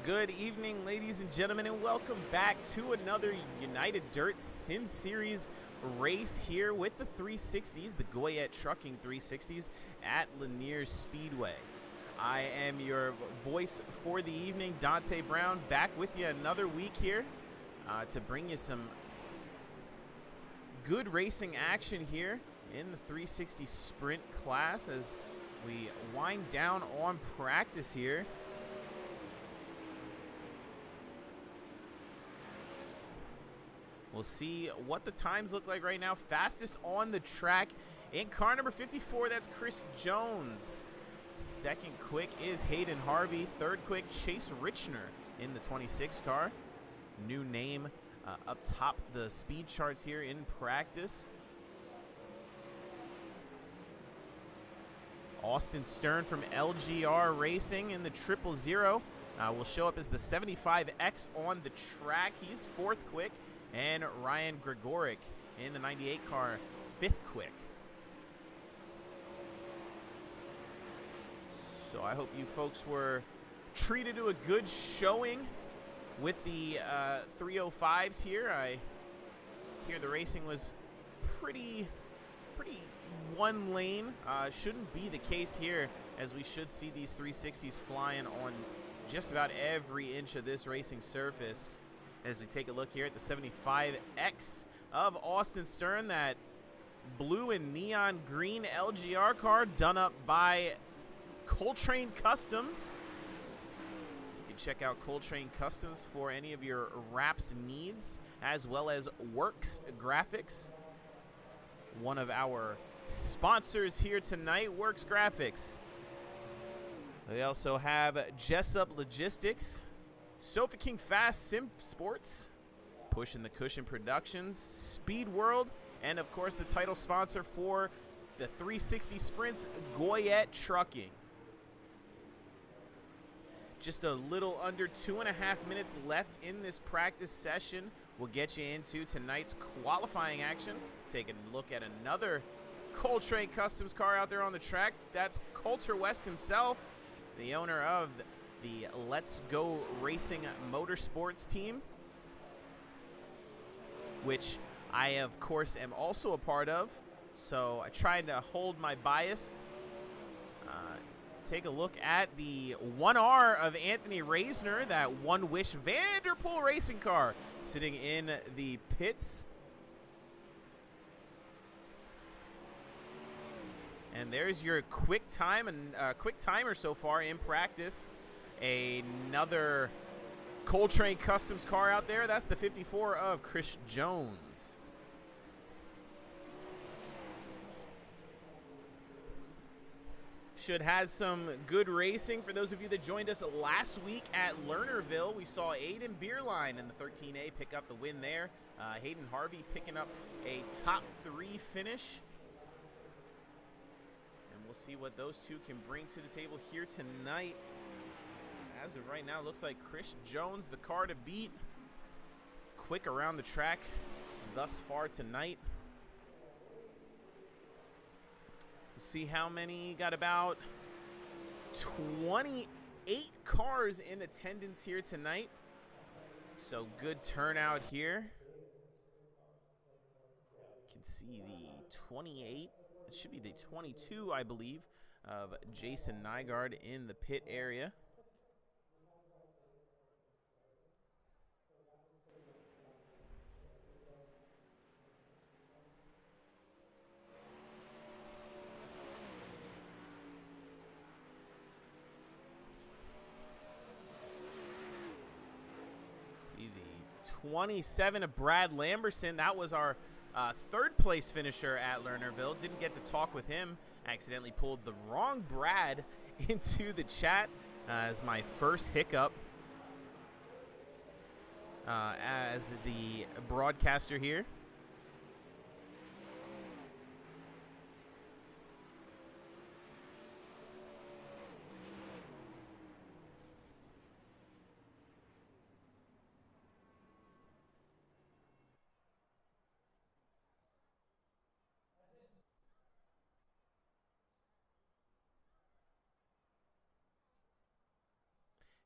Good evening, ladies and gentlemen, and welcome back to another United Dirt Sim Series race here with the 360s, the Goyet Trucking 360s at Lanier Speedway. I am your voice for the evening, Dante Brown, back with you another week here to bring you some good racing action here in the 360 sprint class as we wind down on practice here. We'll see what the times look like right now. Fastest on the track in car number 54, that's Chris Jones. Second quick is Hayden Harvey. Third quick, Chase Richner in the 26 car. New name up top the speed charts here in practice. Austin Stern from LGR Racing in the 000 will show up as the 75X on the track. He's fourth quick. And Ryan Gregoric in the 98 car, fifth quick. So I hope you folks were treated to a good showing with the 305s here. I hear the racing was pretty one lane. Shouldn't be the case here, as we should see these 360s flying on just about every inch of this racing surface. As we take a look here at the 75X of Austin Stern, that blue and neon green LGR car done up by Coltrane Customs. You can check out Coltrane Customs for any of your wraps needs, as well as Works Graphics. One of our sponsors here tonight, Works Graphics. They also have Jessup Logistics, Sofa King Fast Sim Sports, Pushing the Cushion Productions, Speed World, and of course the title sponsor for the 360 Sprints, Goyet Trucking. Just a little under 2.5 minutes left in this practice session. We'll get you into tonight's qualifying action. Take a look at another Coltrane Customs car out there on the track. That's Coulter West himself, the owner of the Let's Go Racing Motorsports team, which I, of course, am also a part of. So I tried to hold my bias. Take a look at the 1R of Anthony Reisner, that One Wish Vanderpool racing car sitting in the pits. And there's your quick time and quick timer so far in practice. Another Coltrane Customs car out there. That's the 54 of Chris Jones. Should had some good racing. For those of you that joined us last week at Lernerville, we saw Aiden Beerline in the 13A pick up the win there. Hayden Harvey picking up a top 3 finish. And we'll see what those two can bring to the table here tonight. As of right now, it looks like Chris Jones, the car to beat. Quick around the track thus far tonight. We'll see how many. Got about 28 cars in attendance here tonight. So good turnout here. You can see the 28. It should be the 22, I believe, of Jason Nygaard in the pit area. See the 27 of Brad Lamberson. That was our third place finisher at Lernerville. Didn't get to talk with him. Accidentally pulled the wrong Brad into the chat as my first hiccup as the broadcaster here.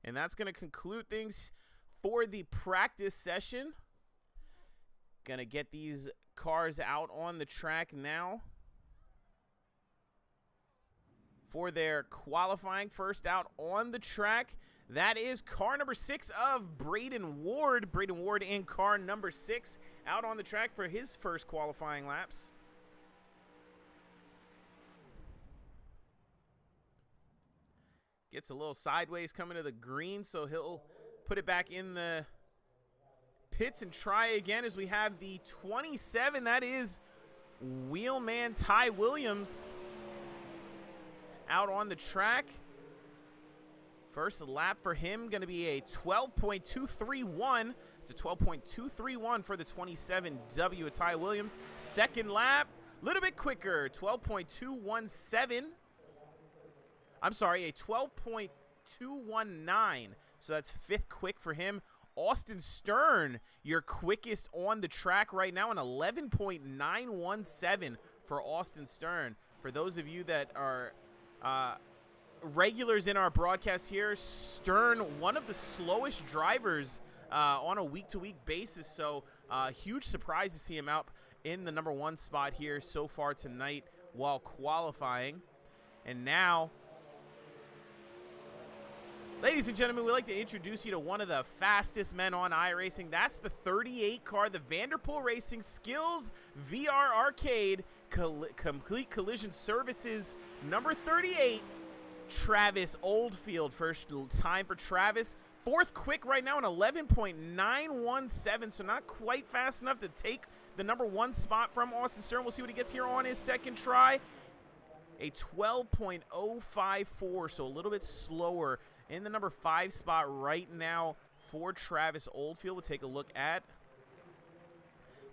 And that's going to conclude things for the practice session. Going to get these cars out on the track now for their qualifying. First out on the track, that is car number 6 of Braden Ward. Braden Ward in car number 6 out on the track for his first qualifying laps. Gets a little sideways coming to the green, so he'll put it back in the pits and try again as we have the 27. That is wheelman Ty Williams out on the track. First lap for him going to be a 12.231. It's a 12.231 for the 27W of Ty Williams. Second lap, a little bit quicker, 12.217. I'm sorry, a 12.219. So that's 5th quick for him. Austin Stern, your quickest on the track right now, an 11.917 for Austin Stern. For those of you that are regulars in our broadcast here, Stern, one of the slowest drivers on a week-to-week basis. So huge surprise to see him out in the number 1 spot here so far tonight while qualifying. And now, ladies and gentlemen, we'd like to introduce you to one of the fastest men on iRacing. That's the 38 car, the Vanderpool Racing Skills VR Arcade Complete Collision Services, number 38, Travis Oldfield. First time for Travis. 4th quick right now, an 11.917, so not quite fast enough to take the number 1 spot from Austin Stern. We'll see what he gets here on his second try. A 12.054, so a little bit slower in the number 5 spot right now for Travis Oldfield. We'll take a look at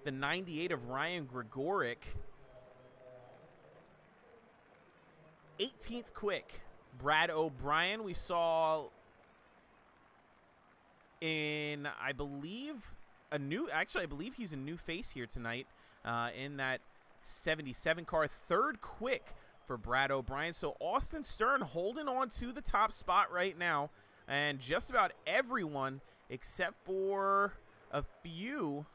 the 98 of Ryan Gregoric. 18th quick, Brad O'Brien. We saw in, I believe he's a new face here tonight in that 77 car. 3rd quick for Brad O'Brien. So Austin Stern holding on to the top spot right now, and just about everyone except for a few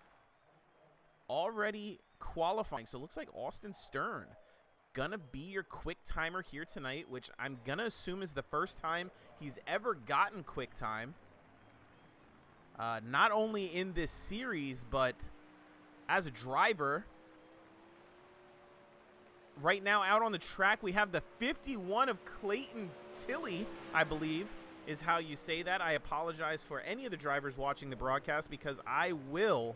already qualifying. So it looks like Austin Stern gonna be your quick timer here tonight, which I'm gonna assume is the first time he's ever gotten quick time, not only in this series but as a driver. Right now out on the track, we have the 51 of Clayton Tilley, I believe is how you say that. I apologize for any of the drivers watching the broadcast because I will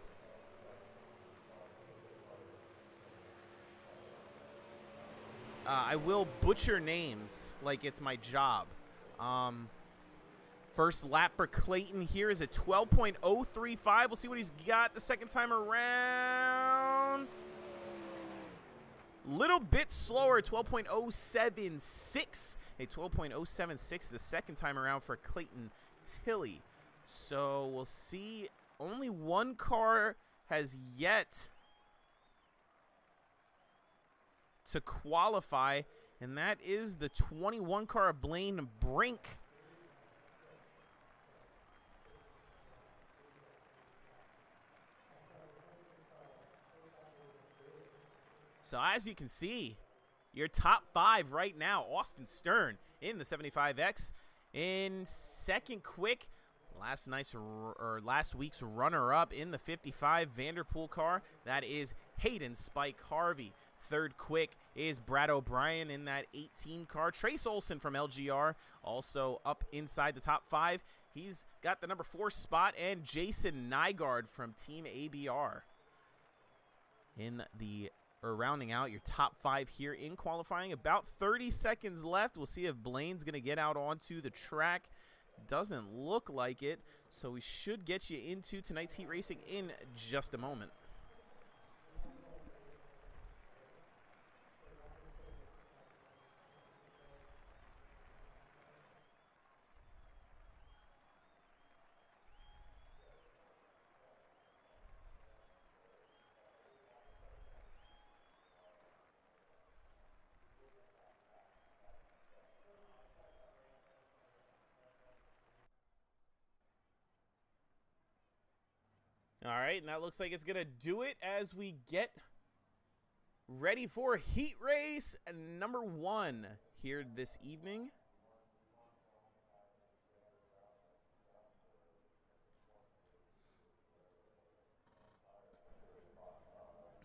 butcher names like it's my job. First lap for Clayton here is a 12.035. We'll see what he's got the second time around. Little bit slower, 12.076, a 12.076 the second time around for Clayton Tilley. So we'll see. Only 1 car has yet to qualify, and that is the 21 car of Blaine Brink. So as you can see, your top 5 right now, Austin Stern in the 75X. In second quick, last week's runner-up in the 55 Vanderpool car, that is Hayden Spike Harvey. Third quick is Brad O'Brien in that 18 car. Trace Olson from LGR also up inside the top 5. He's got the number 4 spot, and Jason Nygaard from Team ABR in the rounding out your top 5 here in qualifying. About 30 seconds left. We'll see if Blaine's going to get out onto the track. Doesn't look like it, so we should get you into tonight's heat racing in just a moment. All right, and that looks like it's going to do it as we get ready for heat race number 1 here this evening.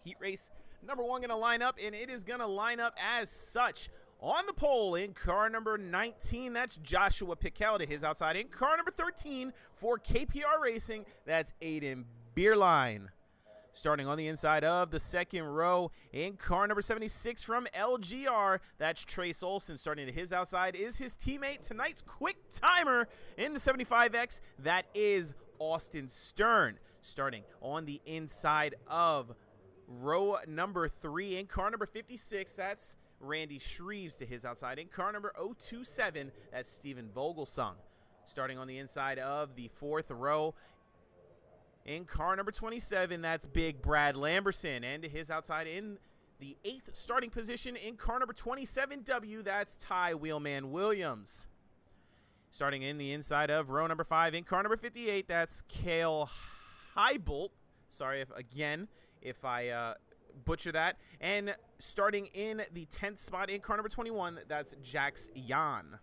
Heat race number 1 going to line up, and it is going to line up as such. On the pole in car number 19, that's Joshua Piquel to his outside. In car number 13 for KPR Racing, that's Aiden Beerline. Starting on the inside of the second row in car number 76 from LGR, that's Trace Olson. Starting to his outside is his teammate, tonight's quick timer in the 75X, that is Austin Stern. Starting on the inside of row number 3 in car number 56, that's Randy Shreves to his outside. In car number 027, that's Steven Vogelsong. Starting on the inside of the 4th row in car number 27, that's Big Brad Lamberson. And to his outside in the 8th starting position in car number 27W, that's Ty Wheelman Williams. Starting in the inside of row number 5 in car number 58, that's Cale Heibolt. Sorry if I butcher that. And starting in the 10th spot in car number 21, that's Jax Yan.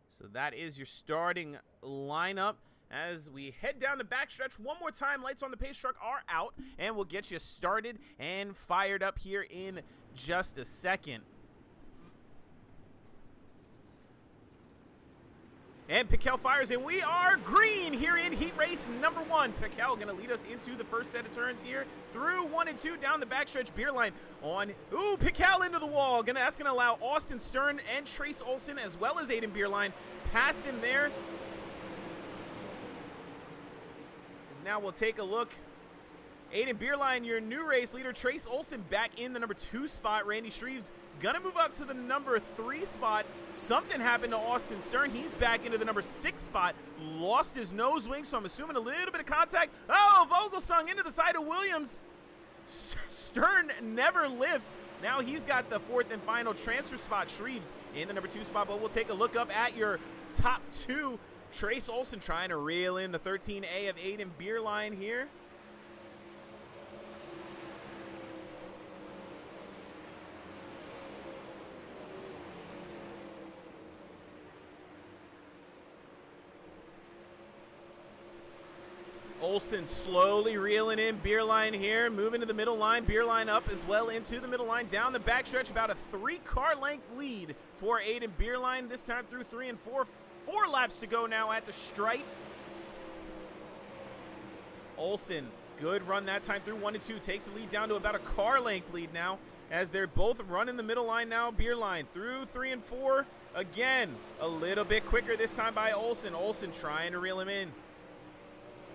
So that is your starting lineup. As we head down the backstretch one more time, lights on the pace truck are out, and we'll get you started and fired up here in just a second. And Piquel fires, and we are green here in heat race number 1. Piquel going to lead us into the first set of turns here through 1 and 2 down the backstretch. Beerline on, Piquel into the wall. That's going to allow Austin Stern and Trace Olson as well as Aiden Beerline past him there. As now we'll take a look. Aiden Beerline, your new race leader. Trace Olson back in the number 2 spot. Randy Shreves gonna move up to the number 3 spot. Something happened to Austin Stern. He's back into the number 6 spot. Lost his nose wing, so I'm assuming a little bit of contact. Oh, Vogelsong into the side of Williams. Stern never lifts. Now he's got the 4th and final transfer spot. Shreves in the number 2 spot, but we'll take a look up at your top 2. Trace Olson trying to reel in the 13A of Aiden Beerline here. Olson slowly reeling in Beerline here, moving to the middle line. Beerline up as well into the middle line. Down the backstretch, about a 3-car length lead for Aiden Beerline. This time through 3 and 4. 4 laps to go now at the stripe. Olson, good run that time through 1 and 2. Takes the lead down to about a car length lead now as they're both running the middle line now. Beerline through 3 and 4. Again, a little bit quicker this time by Olson. Olson trying to reel him in.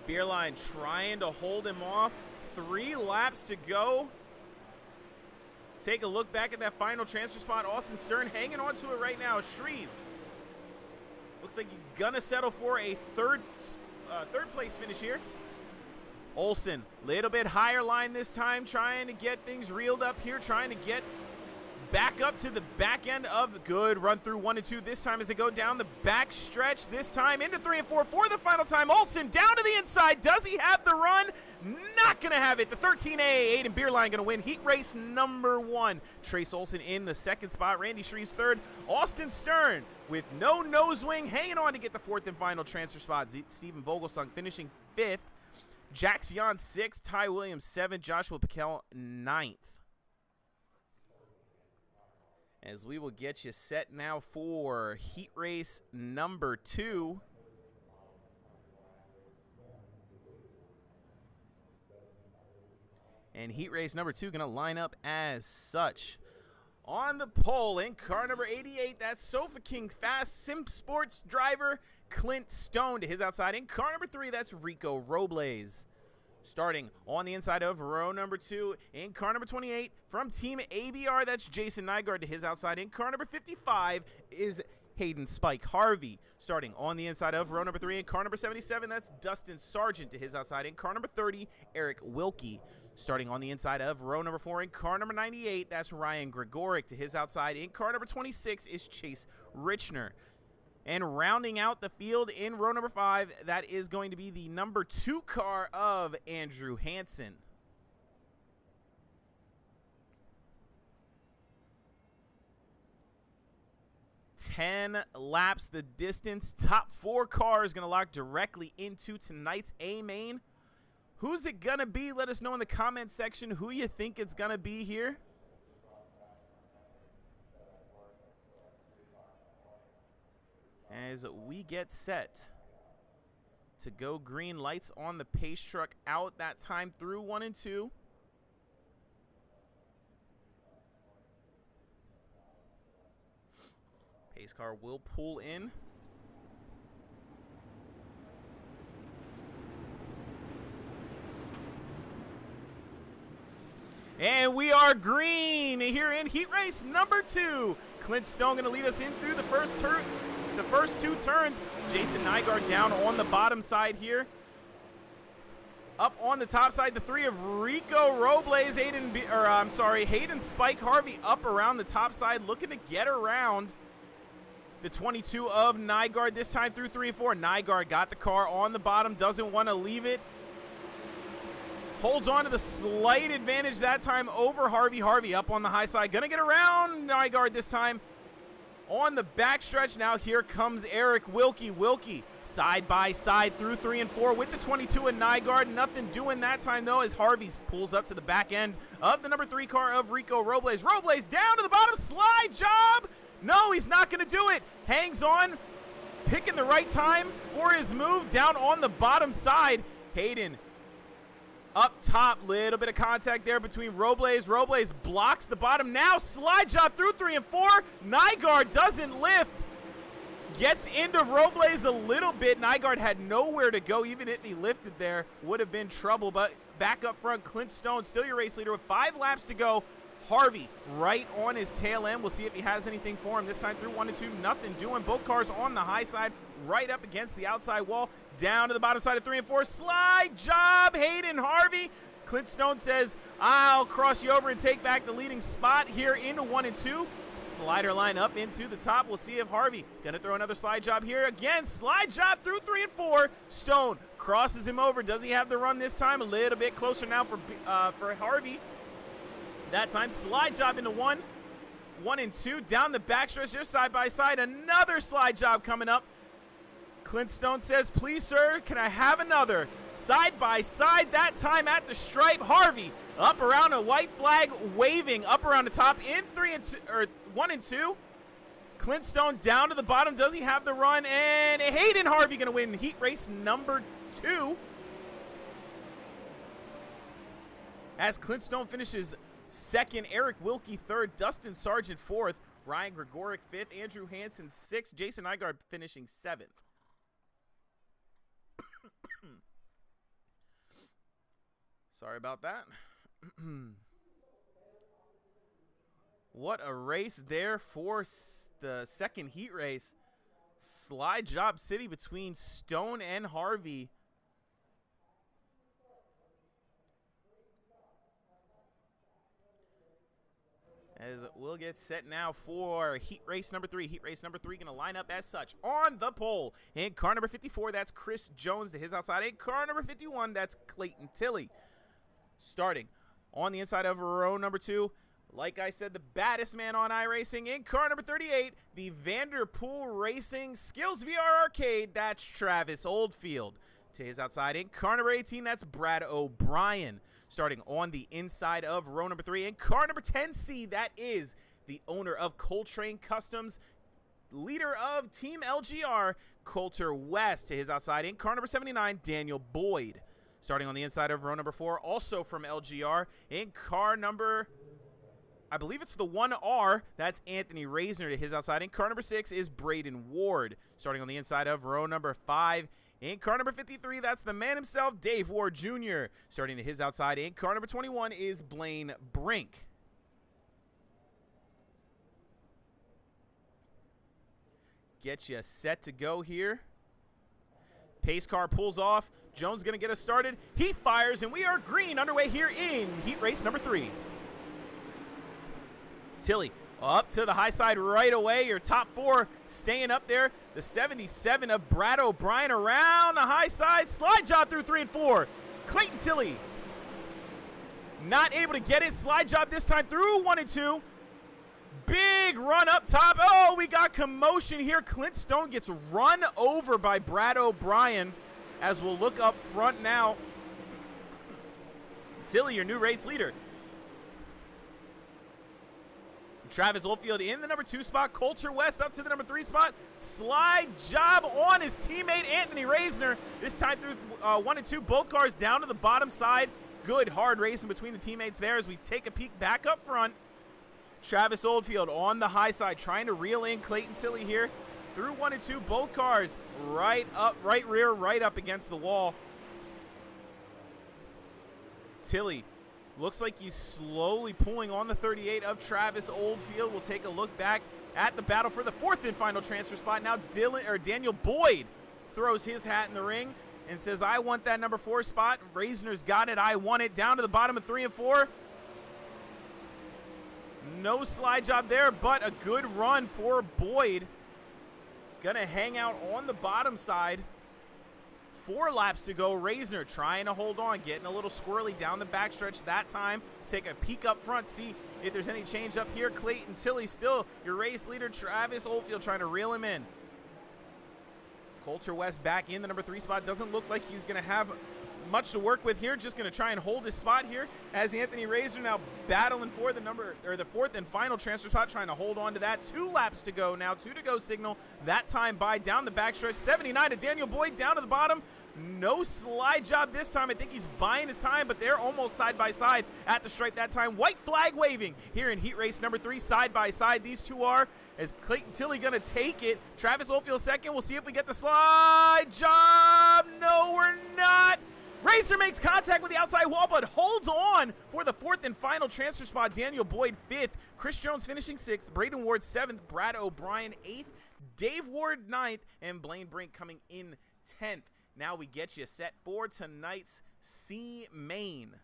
Beerline trying to hold him off. 3 laps to go. Take a look back at that final transfer spot. Austin Stern hanging on to it right now. Shreves looks like he's gonna settle for a third place finish here. Olson, little bit higher line this time, trying to get things reeled up here, trying to get back up to the back end of good run through 1 and 2 this time as they go down the back stretch this time into 3 and 4 for the final time. Olson down to the inside. Does he have the run? Not going to have it. The 13A, Aiden Beerline going to win heat race number 1. Trace Olson in the 2nd spot. Randy Shreves 3rd. Austin Stern with no nose wing hanging on to get the 4th and final transfer spot. Steven Vogelsong finishing 5th. Jax Yan 6th. Ty Williams 7th. Joshua Piquel 9th. As we will get you set now for heat race number 2. And heat race number 2 going to line up as such. On the pole in car number 88, that's Sofa King's Fast Sim Sports driver Clint Stone to his outside. In car number 3, that's Rico Robles. Starting on the inside of row number 2 in car number 28 from Team ABR, that's Jason Nygaard to his outside. In car number 55 is Hayden Spike Harvey. Starting on the inside of row number 3 in car number 77, that's Dustin Sargent. To his outside in car number 30, Eric Wilkie. Starting on the inside of row number 4 in car number 98, that's Ryan Gregoric. To his outside in car number 26 is Chase Richner. And rounding out the field in row number 5, that is going to be the number 2 car of Andrew Hansen. 10 laps the distance. Top 4 cars going to lock directly into tonight's A main. Who's it going to be? Let us know in the comment section who you think it's going to be here. As we get set to go green, lights on the pace truck out that time through 1 and 2. Pace car will pull in. And we are green here in heat race number 2. Clint Stone going to lead us in through the first 2 turns. Jason Nygaard down on the bottom side here. Up on the top side, the 3 of Rico Robles, Hayden Spike Harvey up around the top side, looking to get around the 22 of Nygaard this time through 3 and 4. Nygaard got the car on the bottom, doesn't want to leave it. Holds on to the slight advantage that time over Harvey. Harvey up on the high side, gonna get around Nygaard this time. On the backstretch now, here comes Eric Wilkie. Wilkie side by side through 3 and 4 with the 22 and Nygaard. Nothing doing that time though as Harvey pulls up to the back end of the number 3 car of Rico Robles. Robles down to the bottom, slide job. No, he's not going to do it. Hangs on, picking the right time for his move down on the bottom side. Hayden up top, little bit of contact there between Robles. Robles blocks the bottom. Now slide job through 3 and 4. Nygaard doesn't lift. Gets into Robles a little bit. Nygaard had nowhere to go. Even if he lifted there, would have been trouble. But back up front, Clint Stone, still your race leader with 5 laps to go. Harvey right on his tail end. We'll see if he has anything for him. This time through 1 and 2, nothing doing. Both cars on the high side, right up against the outside wall. Down to the bottom side of 3 and 4. Slide job, Hayden Harvey. Clint Stone says, I'll cross you over and take back the leading spot here into 1 and 2. Slider line up into the top. We'll see if Harvey gonna throw another slide job here. Again, slide job through 3 and 4. Stone crosses him over. Does he have the run this time? A little bit closer now for Harvey. That time, slide job into 1 and 2. Down the backstretch there, side by side. Another slide job coming up. Clint Stone says, please, sir, can I have another? Side by side, that time at the stripe. Harvey up around a white flag, waving up around the top in 1 and 2. Clint Stone down to the bottom. Does he have the run? And Hayden Harvey going to win heat race number 2. As Clint Stone finishes 2nd, Eric Wilkie 3rd, Dustin Sargent 4th, Ryan Gregoric 5th, Andrew Hansen 6th, Jason Nygaard finishing 7th. Sorry about that. What a race there for the 2nd heat race. Slide job city between Stone and Harvey. As we'll get set now for heat race number 3. Heat race number 3 going to line up as such. On the pole, in car number 54, that's Chris Jones. To his outside, in car number 51, that's Clayton Tilley. Starting on the inside of row number 2, like I said, the baddest man on iRacing. In car number 38, the Vanderpool Racing Skills VR Arcade, that's Travis Oldfield. To his outside, in car number 18, that's Brad O'Brien. Starting on the inside of row number 3, in car number 10C, that is the owner of Coltrane Customs, leader of Team LGR, Coulter West. To his outside, in car number 79, Daniel Boyd. Starting on the inside of row number 4, also from LGR, in car number, I believe it's the 1R, that's Anthony Reisner. To his outside, in car number 6 is Braden Ward. Starting on the inside of row number 5, in car number 53, that's the man himself, Dave Ward Jr. Starting to his outside, in car number 21 is Blaine Brink. get you set to go here. Pace car pulls off. Jones going to get us started. He fires, and we are green underway here in heat race number 3. Tilly up to the high side right away. Your top 4 staying up there. The 77 of Brad O'Brien around the high side. Slide job through 3 and 4. Clayton Tilly not able to get it. Slide job this time through 1 and 2. Big run up top. Oh, we got commotion here. Clint Stone gets run over by Brad O'Brien, as we'll look up front now. Tilly, your new race leader. Travis Oldfield in the number 2 spot. Coulter West up to the number 3 spot. Slide job on his teammate Anthony Reisner. This time through 1 and 2. Both cars down to the bottom side. Good hard racing between the teammates there as we take a peek back up front. Travis Oldfield on the high side trying to reel in Clayton Tilly here. Through 1 and 2. Both cars right up, right rear, right up against the wall. Tilly looks like he's slowly pulling on the 38 of Travis Oldfield. We'll take a look back at the battle for the 4th and final transfer spot. Now Daniel Boyd throws his hat in the ring and says, I want that number 4 spot. Reisner's got it. I want it. Down to the bottom of 3 and 4. No slide job there, but a good run for Boyd. Gonna hang out on the bottom side. 4 laps to go. Reisner trying to hold on, getting a little squirrely down the backstretch that time. Take a peek up front, see if there's any change up here. Clayton Tilly still your race leader. Travis Oldfield trying to reel him in. Coulter West back in the number 3 spot. Doesn't look like he's going to have much to work with here. Just going to try and hold his spot here as Anthony Reisner now battling for the the 4th and final transfer spot, trying to hold on to that. 2 laps to go now. 2 to go signal. That time by down the backstretch. 79 to Daniel Boyd down to the bottom. No slide job this time. I think he's buying his time, but they're almost side by side at the stripe that time. White flag waving here in heat race number 3, side by side. These two are, as Clayton Tilly going to take it. Travis Oldfield second. We'll see if we get the slide job. No, we're not. Reisner makes contact with the outside wall, but holds on for the 4th and final transfer spot. Daniel Boyd 5th. Chris Jones finishing 6th. Braden Ward 7th. Brad O'Brien 8th. Dave Ward 9th. And Blaine Brink coming in 10th. Now we get you set for tonight's C main.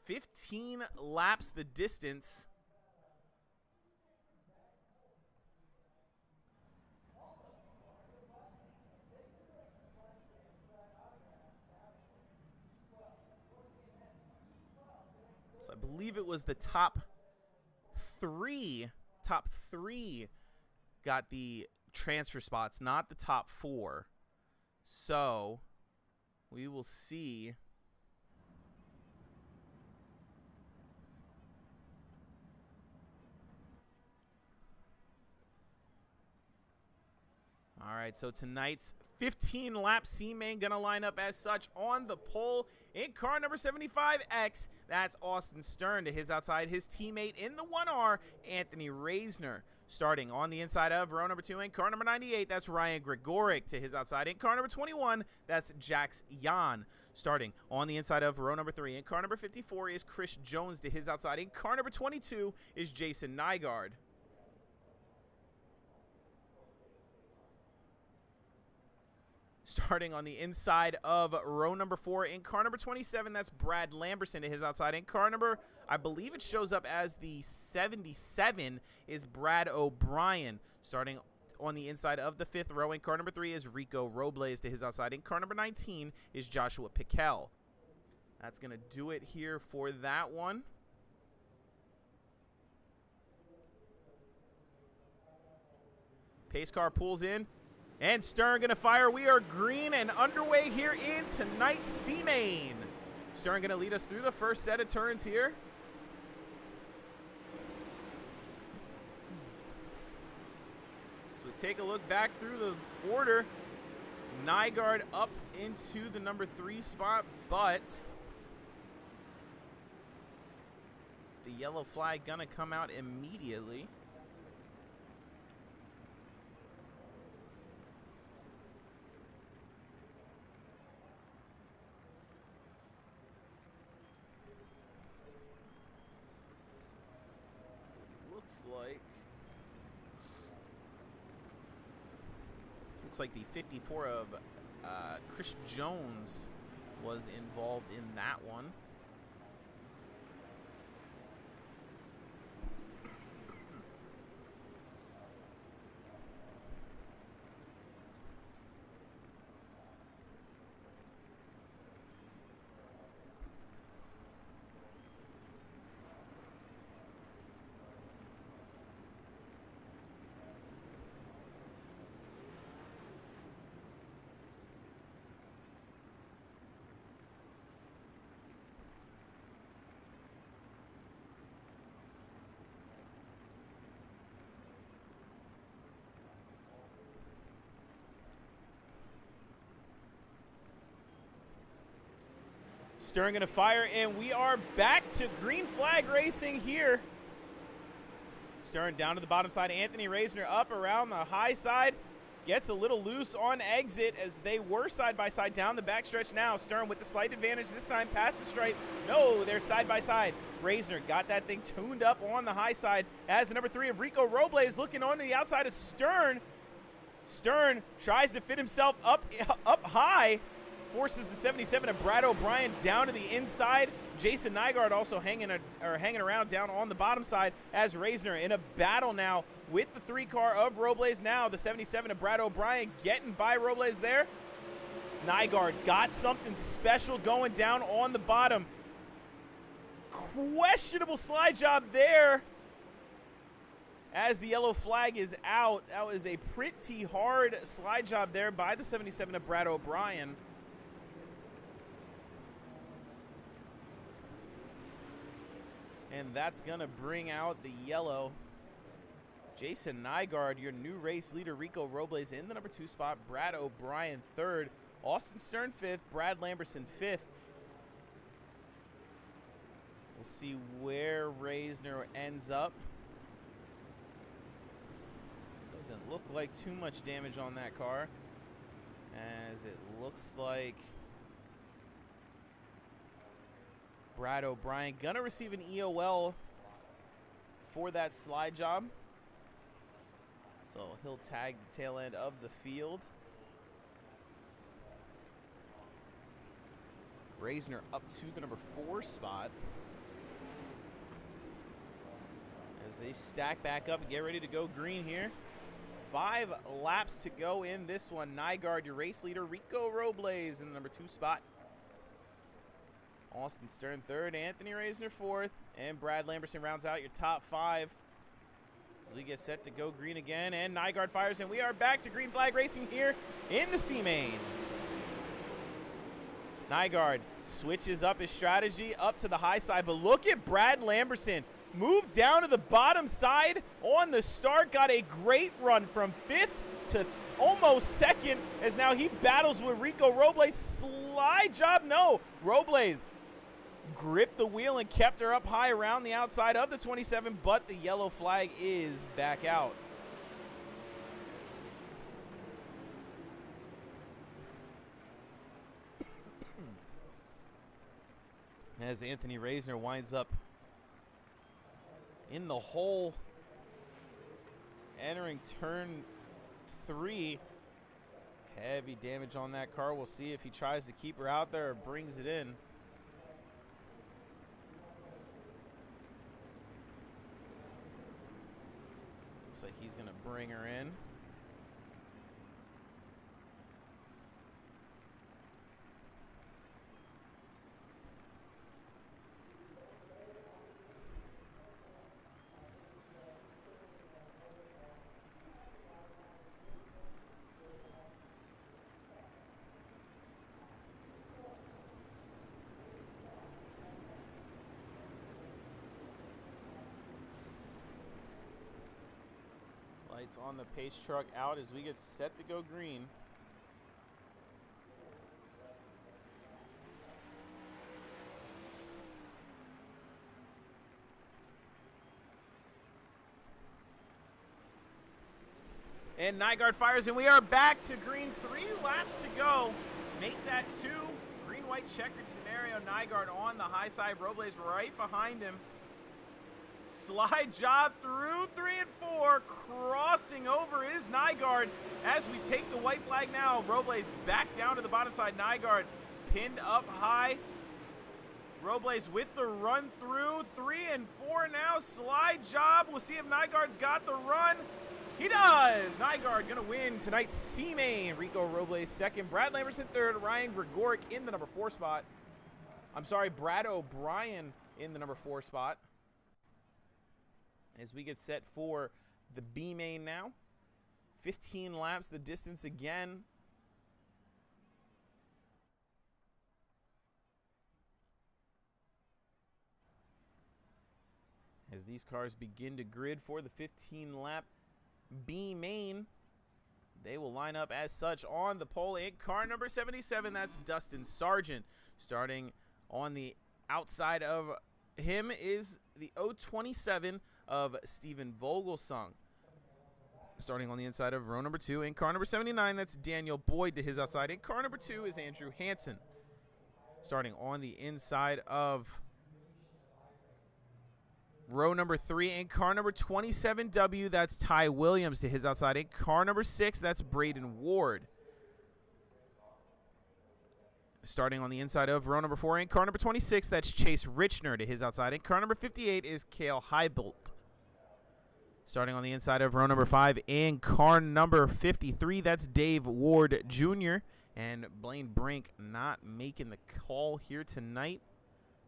"15 laps the distance." So I believe it was the top three got the transfer spots, not the top 4. So we will see. All right, so tonight's 15-lap C-Main going to line up as such on the pole in car number 75X. That's Austin Stern to his outside. His teammate in the 1R, Anthony Reisner. Starting on the inside of row number 2 in car number 98, that's Ryan Gregoric to his outside. In car number 21, that's Jax Yan. Starting on the inside of row number 3 in car number 54 is Chris Jones to his outside. In car number 22 is Jason Nygaard. Starting on the inside of row number 4 in car number 27, that's Brad Lamberson to his outside. In car number, I believe it shows up as the 77, is Brad O'Brien. Starting on the inside of the 5th row in car number 3 is Rico Robles to his outside. In car number 19 is Joshua Piquel. That's going to do it here for that one. Pace car pulls in. And Stern going to fire. We are green and underway here in tonight's C-Main. Stern going to lead us through the first set of turns here. So we take a look back through the order. Nygaard up into the number 3 spot, but the yellow flag going to come out immediately. Looks like the 54 of Chris Jones was involved in that one. Stern going to fire, and we are back to green flag racing here. Stern down to the bottom side. Anthony Reisner up around the high side. Gets a little loose on exit as they were side by side down the backstretch now. Stern with the slight advantage this time past the stripe. No, they're side by side. Reisner got that thing tuned up on the high side as the number 3 of Rico Robles looking on to the outside of Stern. Stern tries to fit himself up high. Forces the 77 of Brad O'Brien down to the inside. Jason Nygaard also hanging around down on the bottom side as Reisner in a battle now with the 3 car of Robles now. The 77 of Brad O'Brien getting by Robles there. Nygaard got something special going down on the bottom. Questionable slide job there as the yellow flag is out. That was a pretty hard slide job there by the 77 of Brad O'Brien. And that's going to bring out the yellow. Jason Nygaard, your new race leader. Rico Robles in the number 2 spot. Brad O'Brien 3rd. Austin Stern 5th. Brad Lamberson 5th. We'll see where Reisner ends up. Doesn't look like too much damage on that car, as it looks like Brad O'Brien gonna receive an EOL for that slide job. So he'll tag the tail end of the field. Reisner up to the number 4 spot as they stack back up and get ready to go green here. 5 laps to go in this one. Nygaard, your race leader. Rico Robles in the number 2 spot. Austin Stern 3rd, Anthony Reisner 4th, and Brad Lamberson rounds out your top 5 as we get set to go green again. And Nygaard fires, and we are back to green flag racing here in the C-Main. Nygaard switches up his strategy up to the high side, but look at Brad Lamberson move down to the bottom side on the start. Got a great run from 5th to almost 2nd as now he battles with Rico Robles. Slide job, no. Robles gripped the wheel and kept her up high around the outside of the 27, but the yellow flag is back out. As Anthony Reisner winds up in the hole, entering turn 3. Heavy damage on that car. We'll see if he tries to keep her out there or brings it in. Looks like he's going to bring her in. Lights on the pace truck out as we get set to go green. And Nygaard fires, and we are back to green. 3 laps to go. Make that 2. Green-white checkered scenario. Nygaard on the high side. Robles right behind him. Slide job through 3 and 4. Crossing over is Nygaard as we take the white flag now. Robles back down to the bottom side. Nygaard pinned up high. Robles with the run through. 3 and 4 now. Slide job. We'll see if Nygaard's got the run. He does. Nygaard going to win tonight's C-Main. Rico Robles second. Brad Lamberson third. Ryan Gregoric in the number 4 spot. I'm sorry, Brad O'Brien in the number 4 spot. As we get set for the B-Main now. 15 laps, the distance again. As these cars begin to grid for the 15-lap B-Main, they will line up as such on the pole in car number 77. That's Dustin Sargent. Starting on the outside of him is the 027 of Steven Vogelsong. Starting on the inside of row number 2 in car number 79, that's Daniel Boyd to his outside. In car number 2 is Andrew Hansen. Starting on the inside of row number 3 in car number 27W, that's Ty Williams to his outside. In car number 6, that's Braden Ward. Starting on the inside of row number 4 in car number 26, that's Chase Richner to his outside. In car number 58 is Cale Heibolt. Starting on the inside of row number 5 in car number 53, that's Dave Ward Jr. And Blaine Brink not making the call here tonight.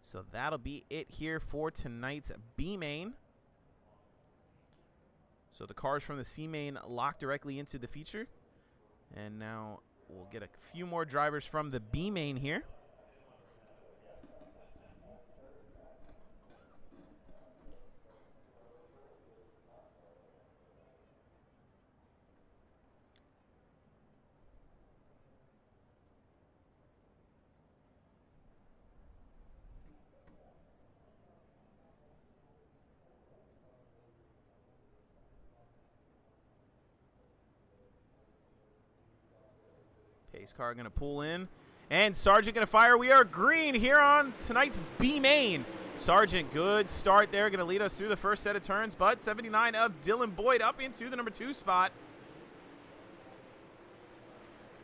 So that'll be it here for tonight's B-Main. So the cars from the C-Main lock directly into the feature. And now we'll get a few more drivers from the B-Main here. Pace car going to pull in. And Sargent going to fire. We are green here on tonight's B-Main. Sargent, good start there. Going to lead us through the first set of turns. But 79 of Dylan Boyd up into the number 2 spot.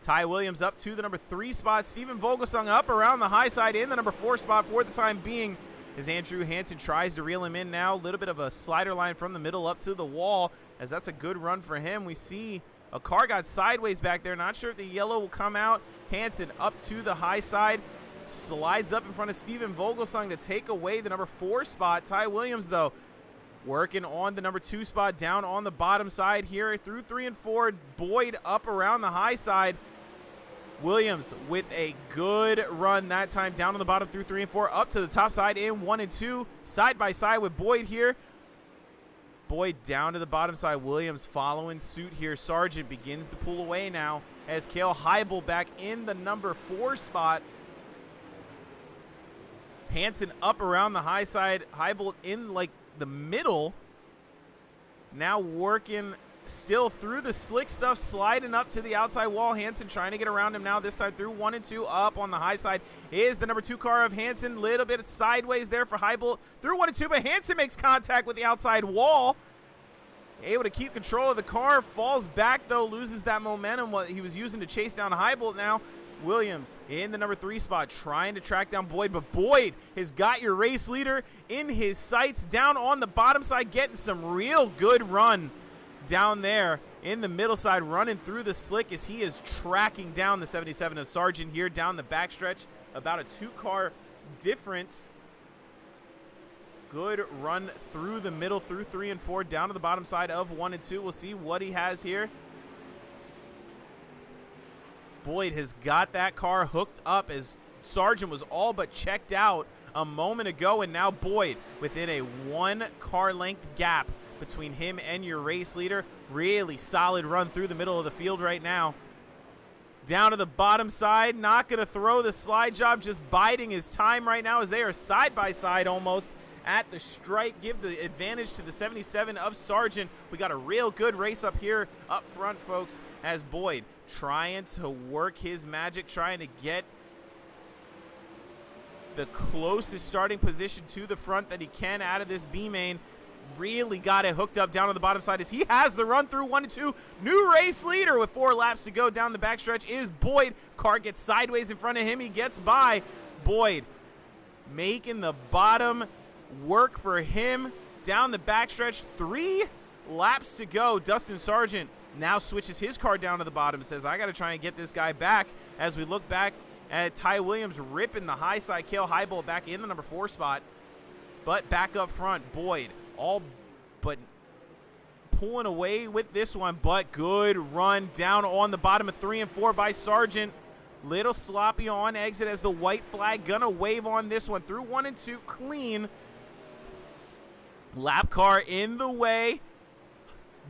Ty Williams up to the number 3 spot. Steven Vogelsong up around the high side in the number 4 spot for the time being. As Andrew Hansen tries to reel him in now. A little bit of a slider line from the middle up to the wall. As that's a good run for him. We see a car got sideways back there. Not sure if the yellow will come out. Hansen up to the high side. Slides up in front of Steven Vogelsong to take away the number 4 spot. Ty Williams, though, working on the number 2 spot down on the bottom side here through 3 and 4. Boyd up around the high side. Williams with a good run that time down on the bottom through 3 and 4. Up to the top side in 1 and 2. Side by side with Boyd here. Boyd down to the bottom side. Williams following suit here. Sargent begins to pull away now as Cale Heibolt back in the number 4 spot. Hansen up around the high side. Heibolt in like the middle. Now working still through the slick stuff, sliding up to the outside wall. Hansen trying to get around him now, this time through 1 and 2. Up on the high side is the number 2 car of Hansen. Little bit of sideways there for Heibolt through 1 and 2, but Hansen makes contact with the outside wall. Able to keep control of the car, falls back though, loses that momentum what he was using to chase down Heibolt now. Williams in the number 3 spot trying to track down Boyd, but Boyd has got your race leader in his sights down on the bottom side, getting some real good run down there in the middle side, running through the slick as he is tracking down the 77 of Sargent here down the backstretch. About a 2-car difference. Good run through the middle, through 3 and 4, down to the bottom side of 1 and 2. We'll see what he has here. Boyd has got that car hooked up as Sargent was all but checked out a moment ago, and now Boyd within a 1-car length gap between him and your race leader. Really solid run through the middle of the field right now. Down to the bottom side, not going to throw the slide job, just biding his time right now as they are side by side almost at the stripe. Give the advantage to the 77 of Sargent. We got a real good race up here up front, folks, as Boyd trying to work his magic, trying to get the closest starting position to the front that he can out of this B-Main. really got it hooked up down on the bottom side as he has the run through 1 and 2. New race leader with 4 laps to go down the backstretch is Boyd. Car gets sideways in front of him. He gets by. Boyd making the bottom work for him down the backstretch. 3 laps to go. Dustin Sargent now switches his car down to the bottom, says, I got to try and get this guy back. As we look back at Ty Williams ripping the high side. Cale Highbolt back in the number 4 spot. But back up front, Boyd all but pulling away with this one. But good run down on the bottom of 3 and 4 by Sargent. Little sloppy on exit as the white flag gonna wave on this one. Through 1 and 2 clean. Lap car in the way.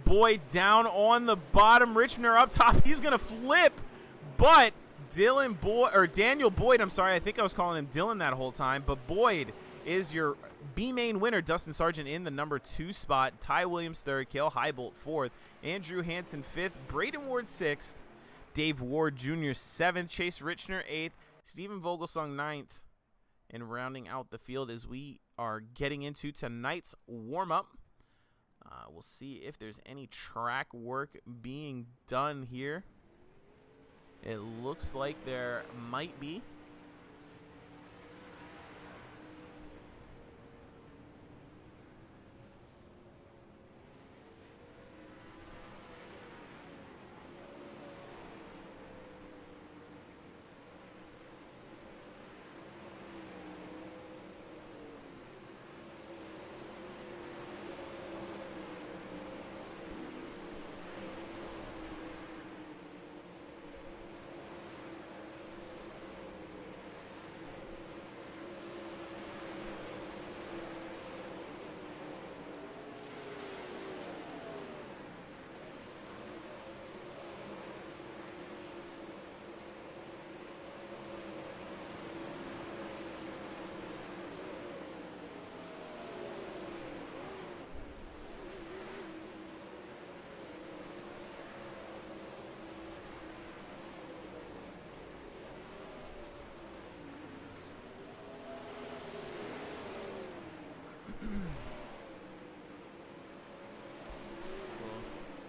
Boyd down on the bottom. Richmond up top. He's gonna flip, but Daniel Boyd, I'm sorry, I think I was calling him Dylan that whole time, but Boyd is your B-main winner. Dustin Sargent in the number 2 spot. Ty Williams 3rd. Cale Highbolt 4th. Andrew Hansen 5th. Braden Ward 6th. Dave Ward Jr. 7th. Chase Richner 8th. Stephen Vogelsong 9th. And rounding out the field as we are getting into tonight's warm-up. We'll see if there's any track work being done here. It looks like there might be.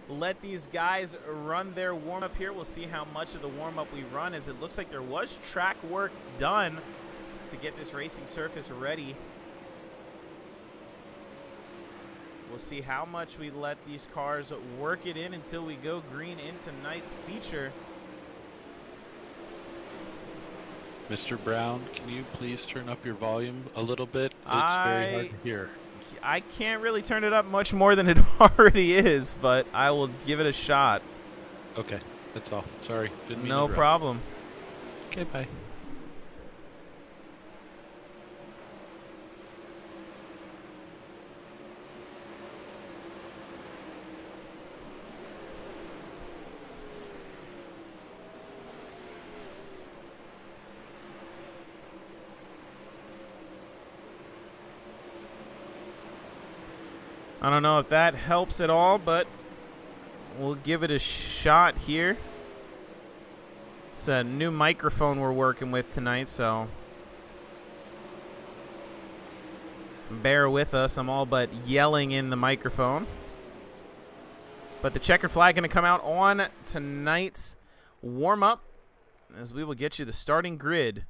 Let these guys run their warm-up here. We'll see how much of the warm-up we run, as it looks like there was track work done to get this racing surface ready. We'll see how much we let these cars work it in until we go green in tonight's feature. Mr. Brown, can you please turn up your volume a little bit? It's very hard to hear. I can't really turn it up much more than it already is, but I will give it a shot. Okay, that's all. Sorry, didn't mean to No interrupt. problem. Okay, bye. I don't know if that helps at all, but we'll give it a shot here. It's a new microphone we're working with tonight, so bear with us. I'm all but yelling in the microphone. But the checker flag going to come out on tonight's warm-up, as we will get you the starting grid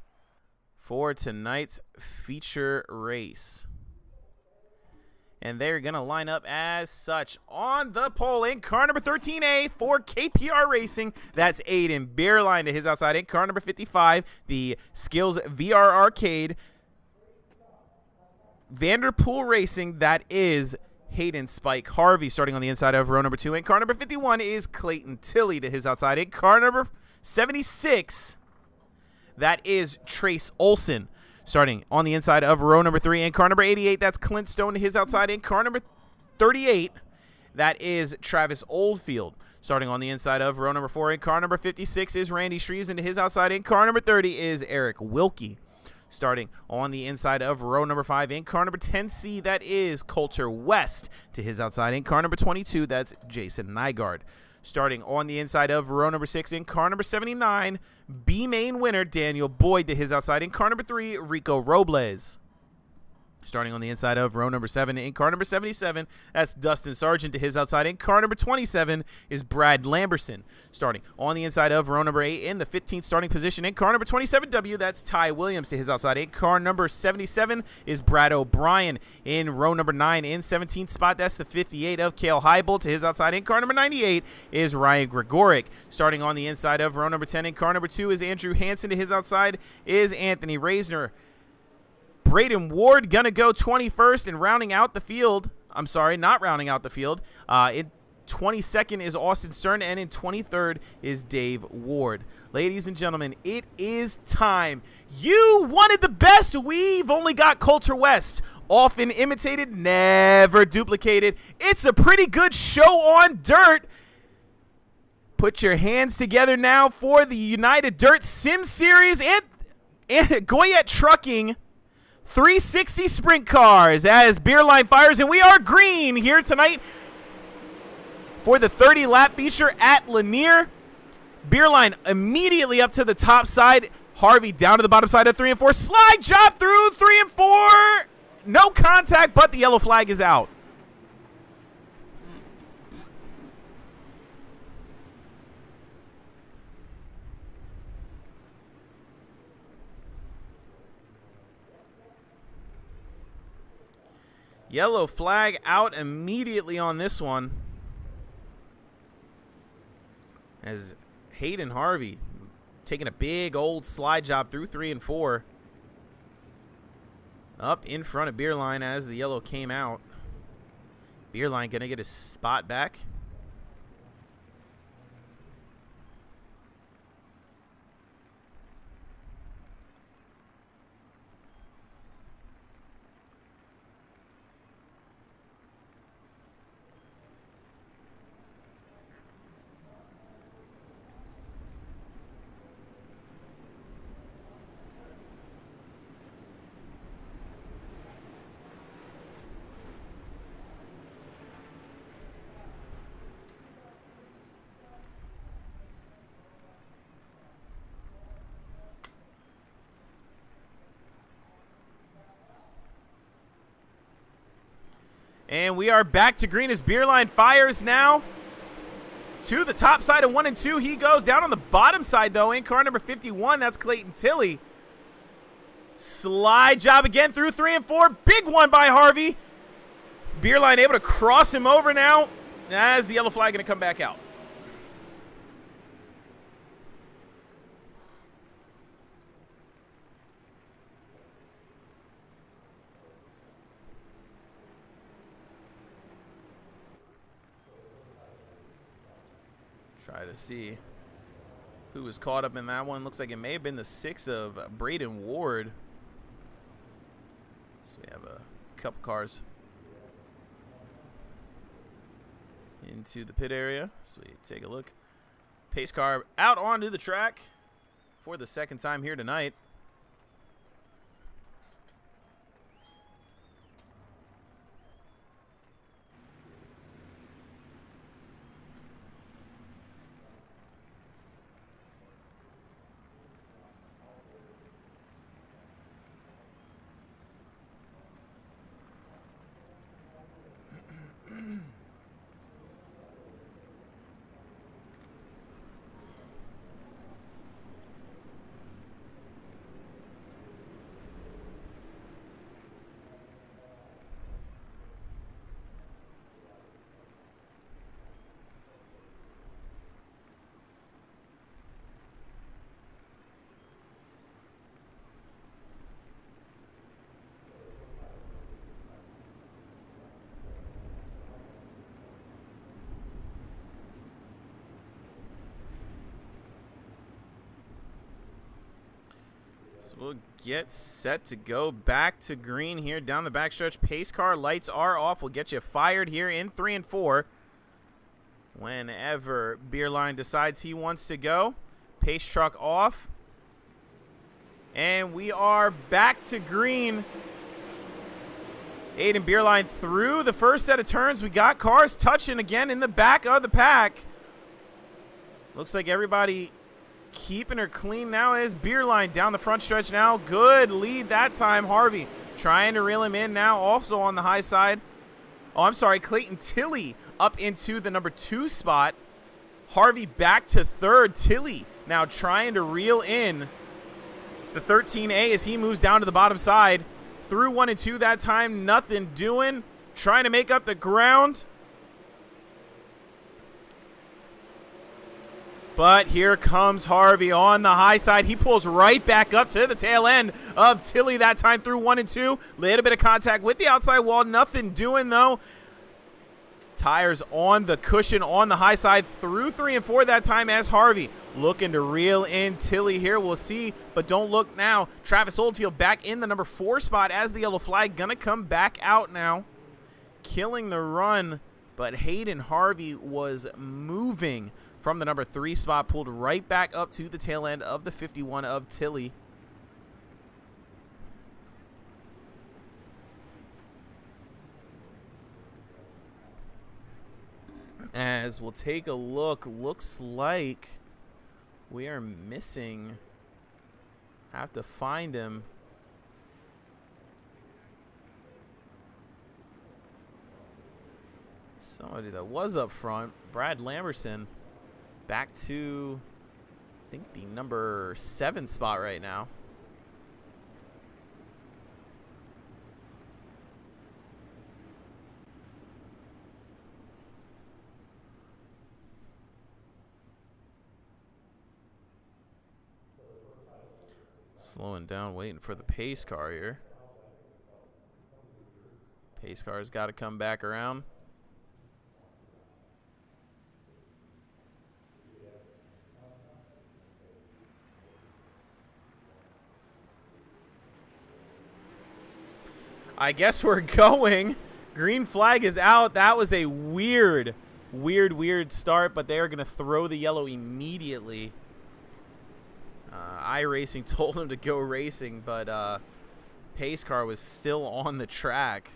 for tonight's feature race. And they're going to line up as such. On the pole in car number 13A for KPR Racing, that's Aiden Beerline to his outside. In car number 55, the Skills VR Arcade. Vanderpool Racing, that is Hayden Spike Harvey starting on the inside of row number 2. In car number 51 is Clayton Tilley to his outside. In car number 76, that is Trace Olson starting on the inside of row number 3. In car number 88, that's Clint Stone to his outside. In car number 38, that is Travis Oldfield starting on the inside of row number 4. In car number 56 is Randy Shreves to his outside. In car number 30 is Eric Wilkie starting on the inside of row number 5. In car number 10C, that is Coulter West to his outside. In car number 22, that's Jason Nygaard starting on the inside of row number 6. In car number 79, B-main winner Daniel Boyd to his outside. In car number 3, Rico Robles Starting on the inside of row number 7, in car number 77, that's Dustin Sargent. To his outside, in car number 27, is Brad Lamberson. Starting on the inside of row number 8, in the 15th starting position, in car number 27W, that's Ty Williams. To his outside, in car number 77, is Brad O'Brien. In row number 9, in 17th spot, that's the 58 of Cale Heibel. To his outside, in car number 98, is Ryan Gregoric. Starting on the inside of row number 10, in car number 2, is Andrew Hansen. To his outside is Anthony Reisner. Braden Ward going to go 21st, and rounding out the field, I'm sorry, not rounding out the field, in 22nd is Austin Stern, and in 23rd is Dave Ward. Ladies and gentlemen, it is time. You wanted the best. We've only got Coulter West. Often imitated, never duplicated. It's a pretty good show on dirt. Put your hands together now for the United Dirt Sim Series and Goyet Trucking 360 Sprint Cars as Beerline fires, and we are green here tonight for the 30-lap feature at Lanier. Beerline immediately up to the top side. Harvey down to the bottom side of 3 and 4. Slide job through 3 and 4. No contact, but the yellow flag is out. Yellow flag out immediately on this one, as Hayden Harvey taking a big old slide job through 3 and 4. Up in front of Beerline as the yellow came out. Beerline going to get his spot back. And we are back to green as Beerline fires now. To the top side of 1 and 2. He goes down on the bottom side, though, in car number 51. That's Clayton Tilley. Slide job again through 3 and 4. Big one by Harvey. Beerline able to cross him over now as the yellow flag going to come back out. Try to see who was caught up in that one. Looks like it may have been the 6 of Braden Ward. So we have a couple cars into the pit area. So we take a look. Pace car out onto the track for the second time here tonight. So we'll get set to go back to green here down the backstretch. Pace car lights are off. We'll get you fired here in 3 and 4. Whenever Beerline decides he wants to go. Pace truck off. And we are back to green. Aiden Beerline through the first set of turns. We got cars touching again in the back of the pack. Looks like everybody keeping her clean now as Beerline down the front stretch now. Good lead that time. Harvey trying to reel him in now, also on the high side. Oh, I'm sorry, Clayton Tilley up into the number 2 spot. Harvey back to 3rd. Tilley now trying to reel in the 13A as he moves down to the bottom side. Through 1 and 2 that time, nothing doing. Trying to make up the ground. But here comes Harvey on the high side. He pulls right back up to the tail end of Tilley that time through 1 and 2. Little bit of contact with the outside wall. Nothing doing, though. Tires on the cushion on the high side through 3 and 4 that time as Harvey looking to reel in Tilley here. We'll see, but don't look now. Travis Oldfield back in the number 4 spot as the yellow flag. Gonna come back out now. Killing the run, but Hayden Harvey was moving from the number 3 spot, pulled right back up to the tail end of the 51 of Tilley. As we'll take a look, looks like we are missing. Have to find him. Somebody that was up front, Brad Lamberson, back to, I think, the number 7 spot right now. Slowing down, waiting for the pace car here. Pace car's got to come back around. I guess we're going. Green flag is out. That was a weird start, but they are going to throw the yellow immediately. iRacing told him to go racing, but pace car was still on the track.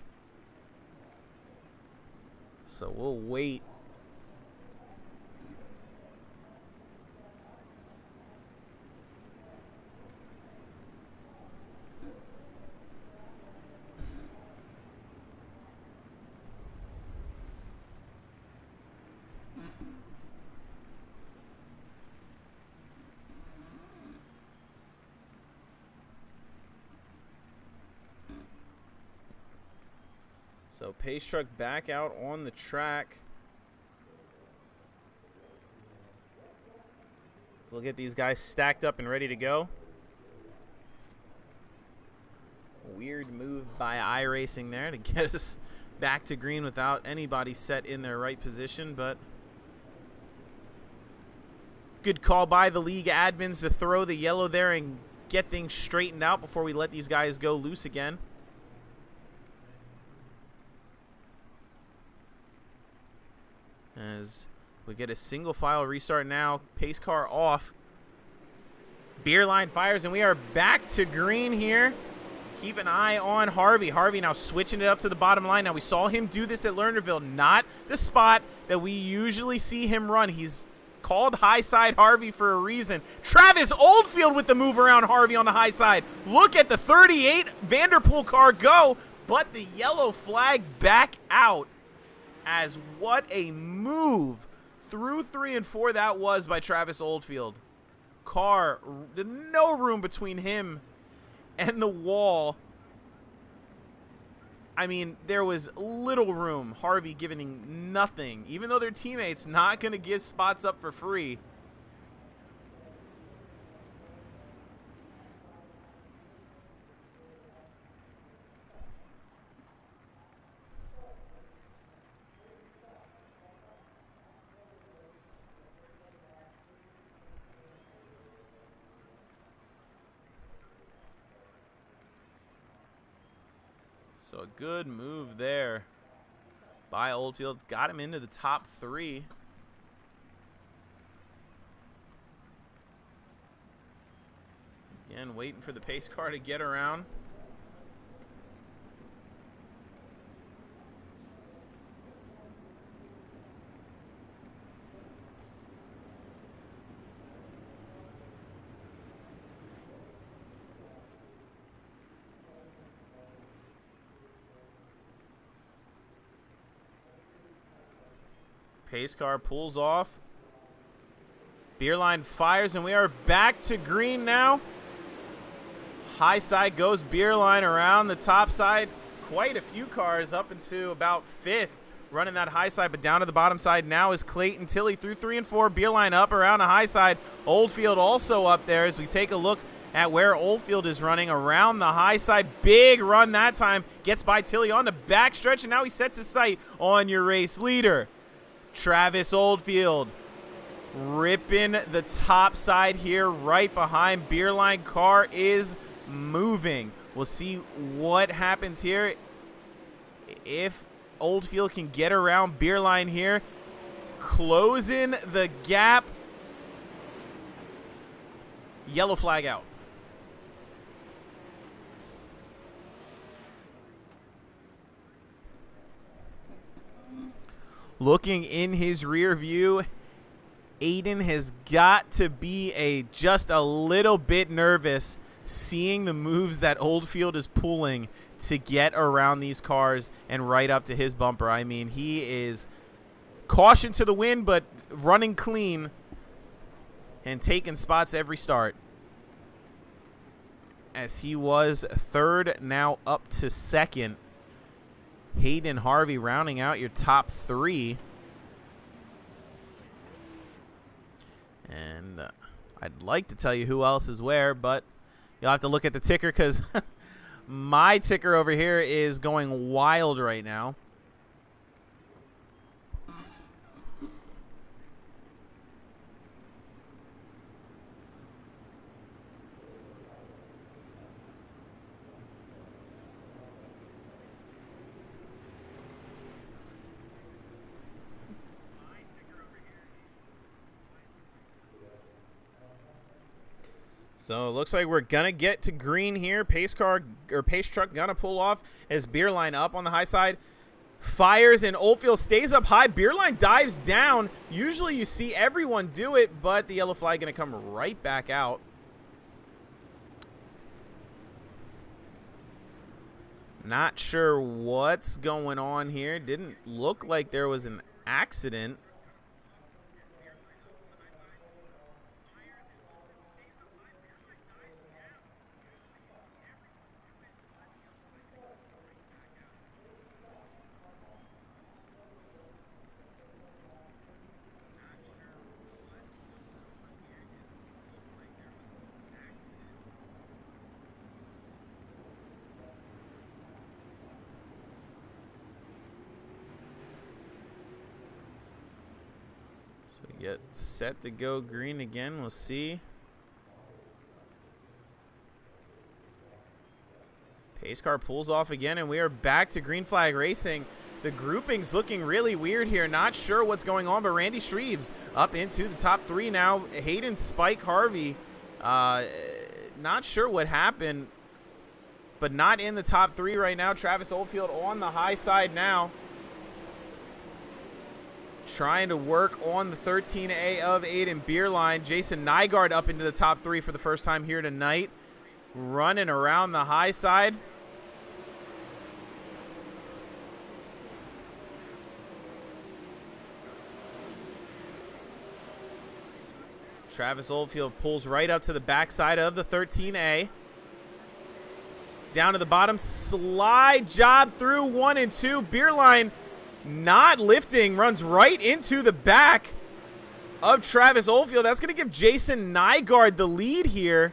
So we'll wait. So pace truck back out on the track. So we'll get these guys stacked up and ready to go. Weird move by iRacing there to get us back to green without anybody set in their right position, but good call by the league admins to throw the yellow there and get things straightened out before we let these guys go loose again. As we get a single file restart now. Pace car off. Beer line fires, and we are back to green here. Keep an eye on Harvey. Harvey now switching it up to the bottom line. Now, we saw him do this at Lernerville, not the spot that we usually see him run. He's called high side Harvey for a reason. Travis Oldfield with the move around Harvey on the high side. Look at the 38 Vanderpool car go, but the yellow flag back out. As what a move through 3 and 4 that was by Travis Oldfield. Car, no room between him and the wall. I mean, there was little room. Harvey giving nothing. Even though their teammates not going to give spots up for free. So a good move there by Oldfield. Got him into the top 3. Again, waiting for the pace car to get around. Pace car pulls off. Beerline fires, and we are back to green now. High side goes Beerline around the top side. Quite a few cars up into about 5th running that high side, but down to the bottom side now is Clayton Tilley through 3 and 4. Beerline up around the high side. Oldfield also up there as we take a look at where Oldfield is running around the high side. Big run that time. Gets by Tilley on the back stretch, and now he sets his sight on your race leader. Travis Oldfield ripping the top side here right behind Beerline. Car is moving. We'll see what happens here. If Oldfield can get around Beerline here, closing the gap. Yellow flag out. Looking in his rear view, Aiden has got to be just a little bit nervous seeing the moves that Oldfield is pulling to get around these cars and right up to his bumper. I mean, he is caution to the wind, but running clean and taking spots every start. As he was 3rd, now up to 2nd. Hayden Harvey rounding out your top 3. And I'd like to tell you who else is where, but you'll have to look at the ticker because my ticker over here is going wild right now. So it looks like we're going to get to green here. Pace car or pace truck going to pull off as Beerline up on the high side. Fires and Oldfield stays up high. Beerline dives down. Usually you see everyone do it, but the yellow flag going to come right back out. Not sure what's going on here. Didn't look like there was an accident. So we get set to go green again. We'll see. Pace car pulls off again, and we are back to green flag racing. The grouping's looking really weird here. Not sure what's going on, but Randy Shreves up into the top 3 now. Hayden Spike Harvey, not sure what happened, but not in the top 3 right now. Travis Oldfield on the high side now, trying to work on the 13A of Aiden Beerline. Jason Nygaard up into the top 3 for the first time here tonight. Running around the high side. Travis Oldfield pulls right up to the backside of the 13A. Down to the bottom. Slide job through 1 and 2. Beerline not lifting, runs right into the back of Travis Oldfield. That's going to give Jason Nygaard the lead here.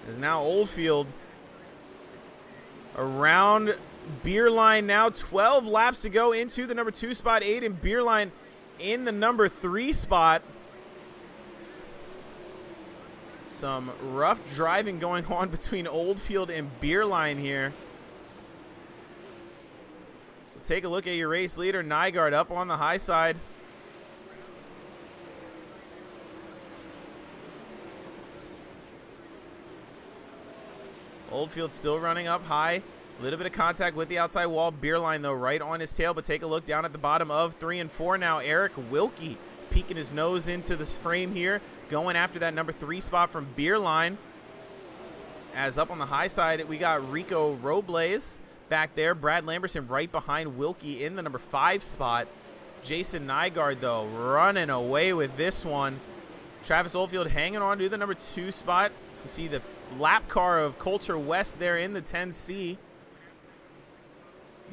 Is now Oldfield around Beerline now. 12 laps to go into the number 2 spot. Aiden Beerline in the number 3 spot. Some rough driving going on between Oldfield and Beerline here. So take a look at your race leader, Nygaard, up on the high side. Oldfield still running up high. A little bit of contact with the outside wall. Beerline, though, right on his tail. But take a look down at the bottom of 3 and 4 now. Eric Wilkie peeking his nose into this frame here, going after that number 3 spot from Beerline. As up on the high side, we got Rico Robles back there. Brad Lamberson right behind Wilkie in the number 5 spot. Jason Nygaard, though, running away with this one. Travis Oldfield hanging on to the number 2 spot. You see the lap car of Coulter West there in the 10C.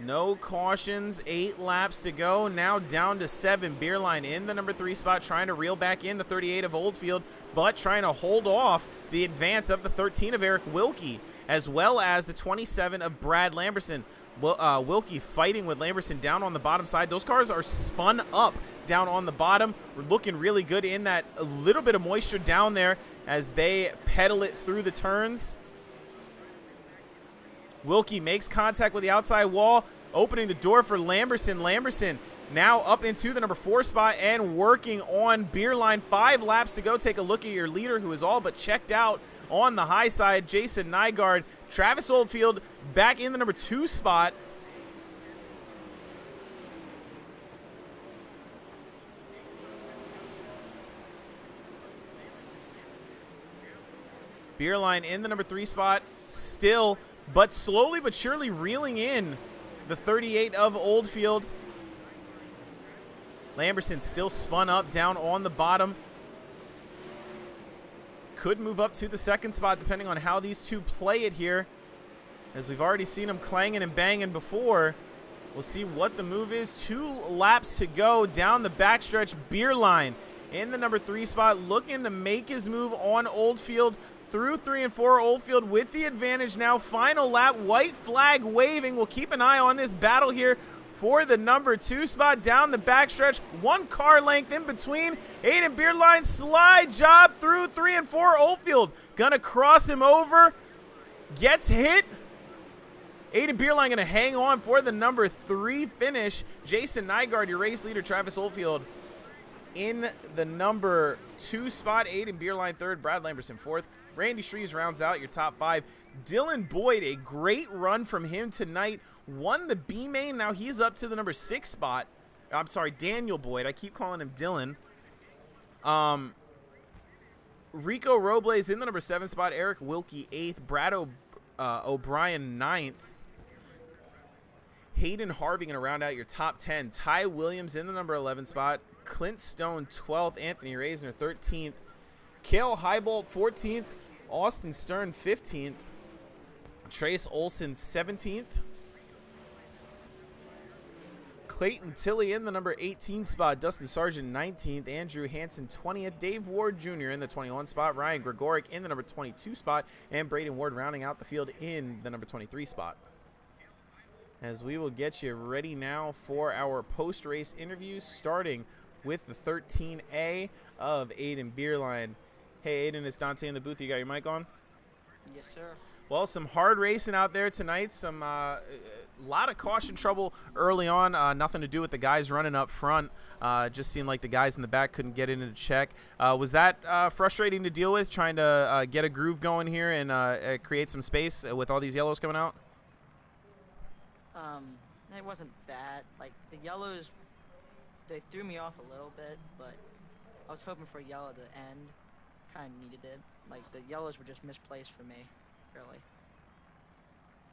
No cautions, 8 laps to go. Now down to 7. Beerline in the number 3 spot, trying to reel back in the 38 of Oldfield, but trying to hold off the advance of the 13 of Eric Wilkie, as well as the 27 of Brad Lamberson. Wilkie fighting with Lamberson down on the bottom side. Those cars are spun up down on the bottom. We're looking really good in that a little bit of moisture down there as they pedal it through the turns. Wilkie makes contact with the outside wall, opening the door for Lamberson. Lamberson now up into the number 4 spot and working on Beerline. 5 laps to go. Take a look at your leader, who is all but checked out on the high side, Jason Nygaard. Travis Oldfield back in the number 2 spot. Beerline in the number 3 spot, still, but slowly but surely reeling in the 38 of Oldfield. Lamberson still spun up down on the bottom. Could move up to the 2nd spot depending on how these two play it here. As we've already seen them clanging and banging before. We'll see what the move is. 2 laps to go down the backstretch. Beerline in the number 3 spot, looking to make his move on Oldfield. Through 3 and 4, Oldfield with the advantage now. Final lap, white flag waving. We'll keep an eye on this battle here for the number 2 spot down the backstretch. 1 car length in between. Aiden Beerline slide job through 3 and 4. Oldfield gonna cross him over. Gets hit. Aiden Beerline gonna hang on for the number 3 finish. Jason Nygaard, your race leader. Travis Oldfield in the number 2 spot. Aiden Beerline 3rd. Brad Lamberson 4th. Randy Shreves rounds out your top 5. Dylan Boyd, a great run from him tonight. Won the B main. Now he's up to the number 6 spot. I'm sorry, Daniel Boyd. I keep calling him Dylan. Rico Robles in the number 7 spot. Eric Wilkie 8th. Brad O'Brien 9th. Hayden Harvey going to round out your top 10. Ty Williams in the number 11 spot. Clint Stone 12th. Anthony Reisner 13th. Cale Heibolt 14th. Austin Stern 15th. Trace Olson 17th. Clayton Tilley in the number 18 spot. Dustin Sargent 19th. Andrew Hansen 20th. Dave Ward Jr. in the 21 spot. Ryan Gregoric in the number 22 spot. And Braden Ward rounding out the field in the number 23 spot. As we will get you ready now for our post-race interviews, starting with the 13A of Aiden Beerline. Hey, Aiden, it's Dante in the booth. You got your mic on? Yes, sir. Well, some hard racing out there tonight. Some lot of caution trouble early on. Nothing to do with the guys running up front. Just seemed like the guys in the back couldn't get into the check. Was that frustrating to deal with, trying to get a groove going here and create some space with all these yellows coming out? It wasn't bad. Like, the yellows, they threw me off a little bit, but I was hoping for a yellow at the end. Kind of needed it. Like, the yellows were just misplaced for me, really.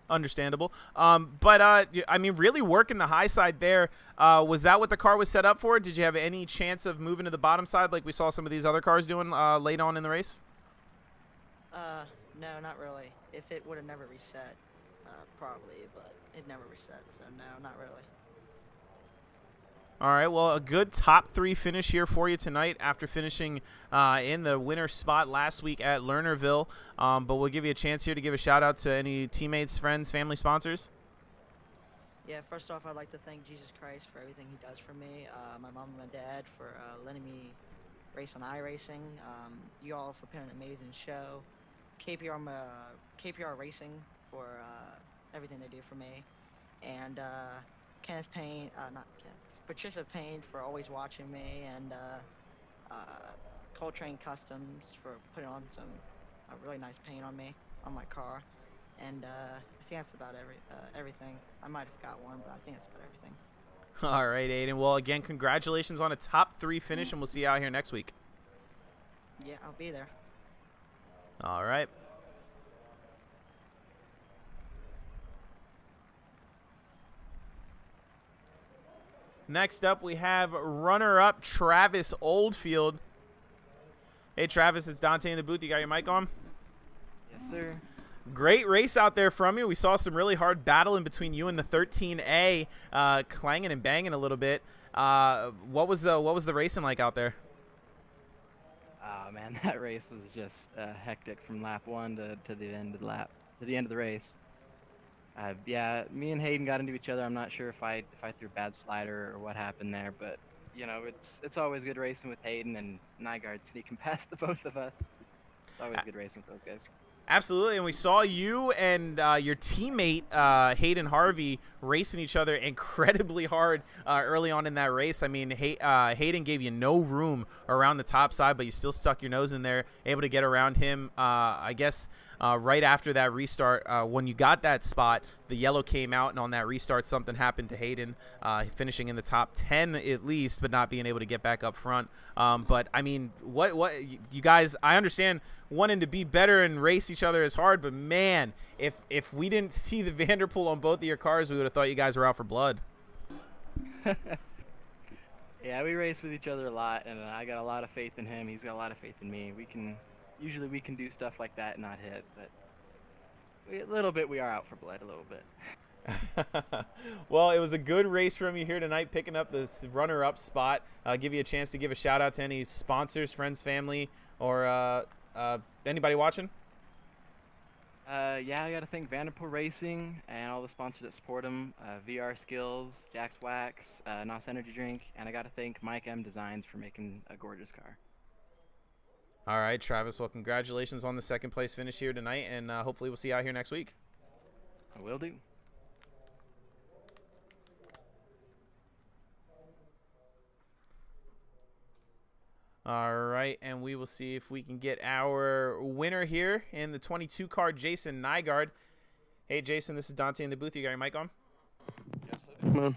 Understandable. But I mean, really working the high side there. Was that what the car was set up for? Did you have any chance of moving to the bottom side like we saw some of these other cars doing late on in the race? No, not really. If it would have never reset, probably, but it never reset, so no, not really. All right, well, a good top 3 finish here for you tonight after finishing in the winner spot last week at Lernerville. But we'll give you a chance here to give a shout-out to any teammates, friends, family, sponsors. Yeah, first off, I'd like to thank Jesus Christ for everything he does for me, my mom and my dad for letting me race on iRacing, you all for putting an amazing show, KPR Racing for everything they do for me, and Kenneth Payne, Patricia Payne for always watching me, and Coltrane Customs for putting on some really nice paint on me, on my car, and I think that's about everything. I might have forgot one, but I think that's about everything. All right, Aiden. Well, again, congratulations on a top 3 finish, and we'll see you out here next week. Yeah, I'll be there. All right. Next up, we have runner-up Travis Oldfield. Hey, Travis, it's Dante in the booth. You got your mic on? Yes, sir. Great race out there from you. We saw some really hard battle in between you and the 13A, clanging and banging a little bit. What was the racing like out there? Oh man, that race was just hectic from lap 1 to the end of the end of the race. Yeah, me and Hayden got into each other. I'm not sure if I threw a bad slider or what happened there, but you know, it's always good racing with Hayden and Nygaard sneaking past the both of us. It's always good racing with those guys. Absolutely, and we saw you and your teammate Hayden Harvey racing each other incredibly hard early on in that race. I mean, Hayden gave you no room around the top side, but you still stuck your nose in there, able to get around him. I guess right after that restart, when you got that spot, the yellow came out, and on that restart, something happened to Hayden, finishing in the top 10 at least, but not being able to get back up front. But I mean, what you guys? I understand wanting to be better and race each other is hard, but man, if we didn't see the Vanderpool on both of your cars, we would have thought you guys were out for blood. Yeah, we race with each other a lot, and I got a lot of faith in him. He's got a lot of faith in me. Usually we can do stuff like that and not hit, but a little bit we are out for blood a little bit. Well, it was a good race from you here tonight, picking up this runner-up spot. Give you a chance to give a shout out to any sponsors, friends, family, or anybody watching. Yeah, I got to thank Vanderpool Racing and all the sponsors that support them. VR Skills, Jack's Wax, NOS Energy Drink, and I got to thank Mike M Designs for making a gorgeous car. All right, Travis. Well, congratulations on the second place finish here tonight, and hopefully we'll see you out here next week. I will do. All right, and we will see if we can get our winner here in the 22 car, Jason Nygaard. Hey, Jason, this is Dante in the booth. You got your mic on? Yes, come on.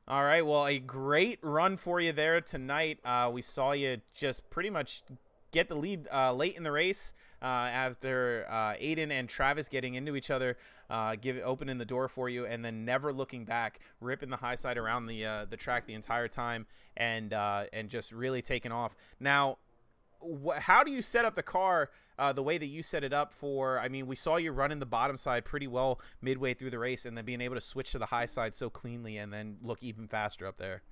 All right, well, a great run for you there tonight. We saw you just pretty much get the lead late in the race after Aiden and Travis getting into each other, opening the door for you, and then never looking back, ripping the high side around the track the entire time, and just really taking off. Now, how do you set up the car the way that you set it up for? I mean, we saw you running the bottom side pretty well midway through the race, and then being able to switch to the high side so cleanly, and then look even faster up there.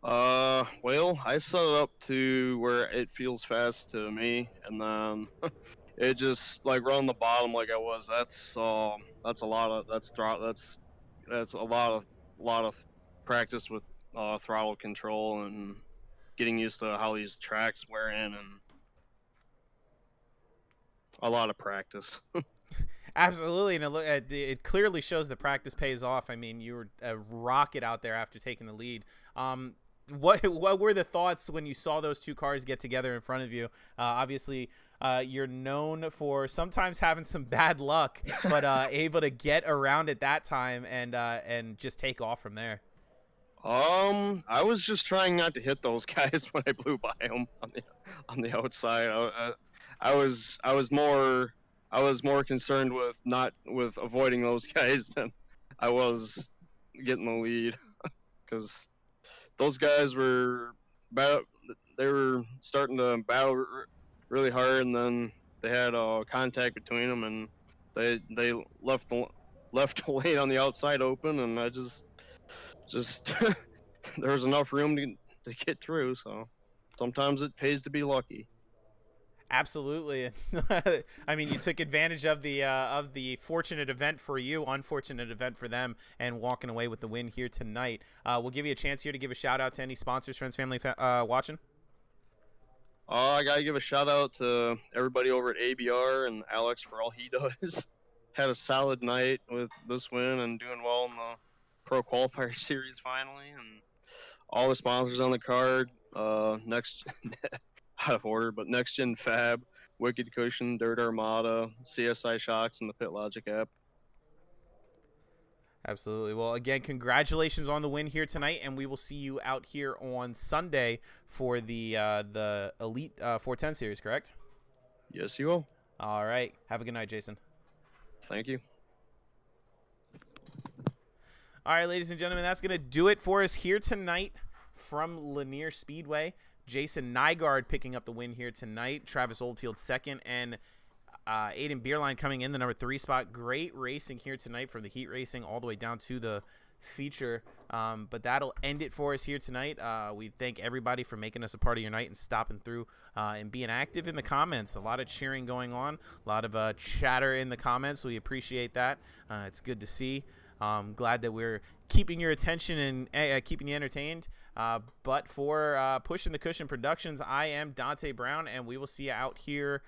Well, I set it up to where it feels fast to me, and then it just like run the bottom like I was. That's a lot of that's a lot of practice with throttle control and getting used to how these tracks wear in, and a lot of practice. Absolutely, and it clearly shows the practice pays off. I mean, you were a rocket out there after taking the lead. What were the thoughts when you saw those two cars get together in front of you? Obviously, you're known for sometimes having some bad luck, but able to get around at that time and just take off from there. I was just trying not to hit those guys when I blew by them on the outside. I was more concerned with avoiding those guys than I was getting the lead, because those guys were starting to battle really hard, and then they had contact between them, and they left the lane on the outside open, and I just there was enough room to get through. So sometimes it pays to be lucky. Absolutely. I mean, you took advantage of the fortunate event for you, unfortunate event for them, and walking away with the win here tonight. We'll give you a chance here to give a shout out to any sponsors, friends, family watching. I gotta give a shout out to everybody over at ABR and Alex for all he does. Had a solid night with this win and doing well in the Pro Qualifier Series finally, and all the sponsors on the card. Next, out of order, but Next Gen Fab, Wicked Cushion, Dirt Armada, CSI Shocks, and the Pit Logic app. Absolutely. Well, again, congratulations on the win here tonight, and we will see you out here on Sunday for the Elite 410 series, correct? Yes, you will. All right. Have a good night, Jason. Thank you. All right, ladies and gentlemen, that's going to do it for us here tonight from Lanier Speedway. Jason Nygaard picking up the win here tonight. Travis Oldfield second, and Aiden Beerline coming in the number 3 spot. Great racing here tonight from the heat racing all the way down to the feature. But that'll end it for us here tonight. We thank everybody for making us a part of your night and stopping through and being active in the comments. A lot of cheering going on, a lot of chatter in the comments. We appreciate that. It's good to see. Glad that we're keeping your attention and keeping you entertained. But for Pushing the Cushion Productions, I am Dante Brown, and we will see you out here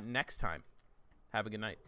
next time. Have a good night.